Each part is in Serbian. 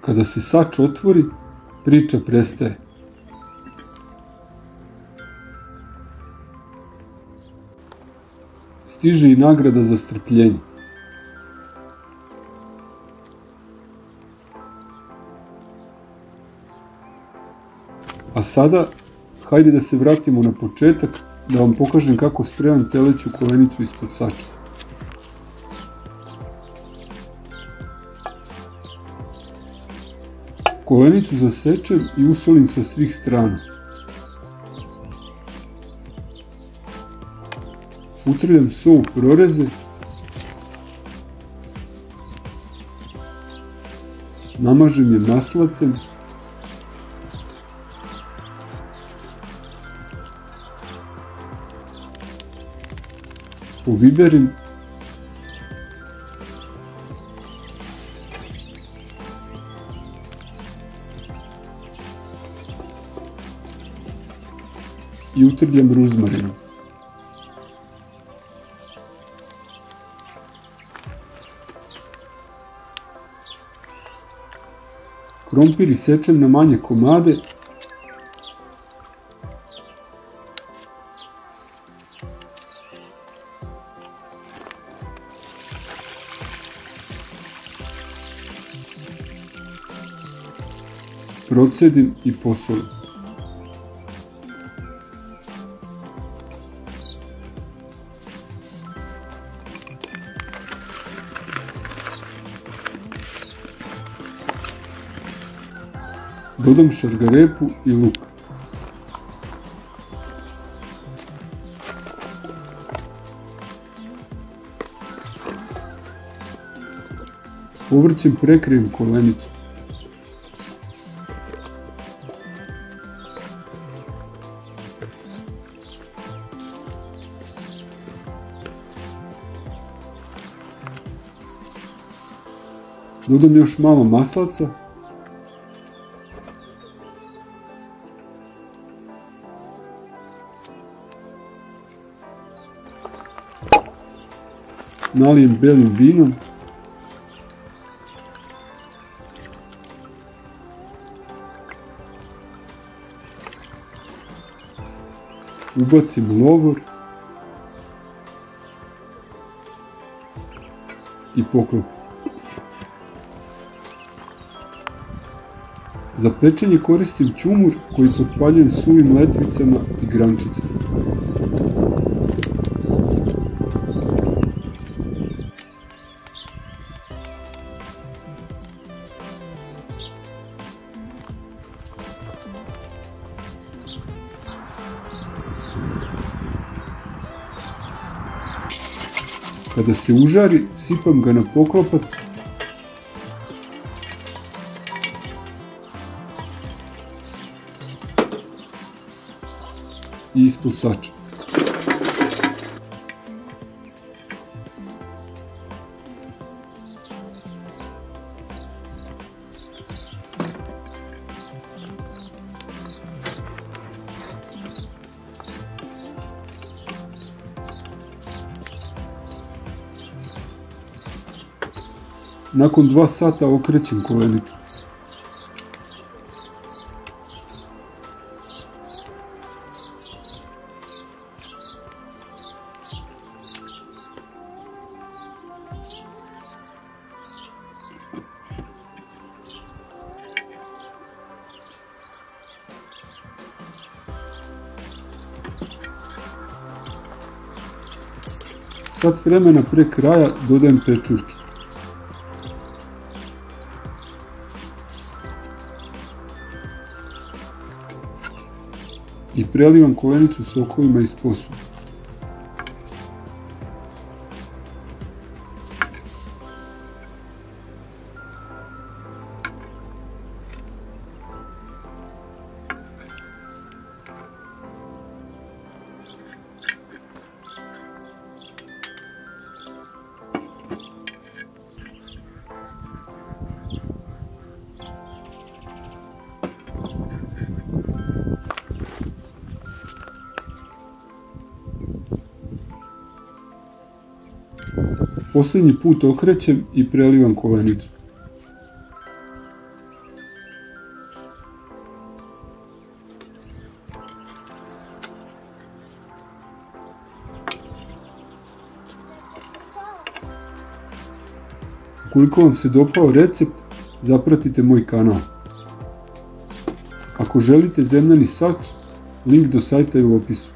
Kada se sač otvori, priča prestaje. Stiže i nagrada za strpljenje. A sada, hajde da se vratimo na početak, da vam pokažem kako spremam teleću kolenicu ispod sača. Kolenicu zasečem i usolim sa svih strana. Utrljam so u proreze. Namažem je maslacem. Pobiberim. I utrljam ruzmarinom. Krompir isečem na manje komade. Procedim i posolim. Dodam šargarepu i luk. Povrćem prekrijem kolenicu. Dodam još malo maslaca. Nalijem belim vinom. Ubacim lovor i poklopim. Za pečenje koristim ćumur koji potpaljujem suvim letvicama i grančicama. Kada se užari, sipam ga na poklopac i ispod sača. Nakon 2 sata okrećem kolenicu. Sat vremena pre kraja dodajem pečurke. I prelivam kolenicu sokovima iz posude. Posljednji put okrećem i prelivam kolenicu. Ukoliko vam se dopao recept, zapratite moj kanal. Ako želite zemljani sač, link do sajta je u opisu.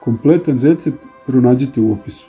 Kompletan recept pronađite u opisu.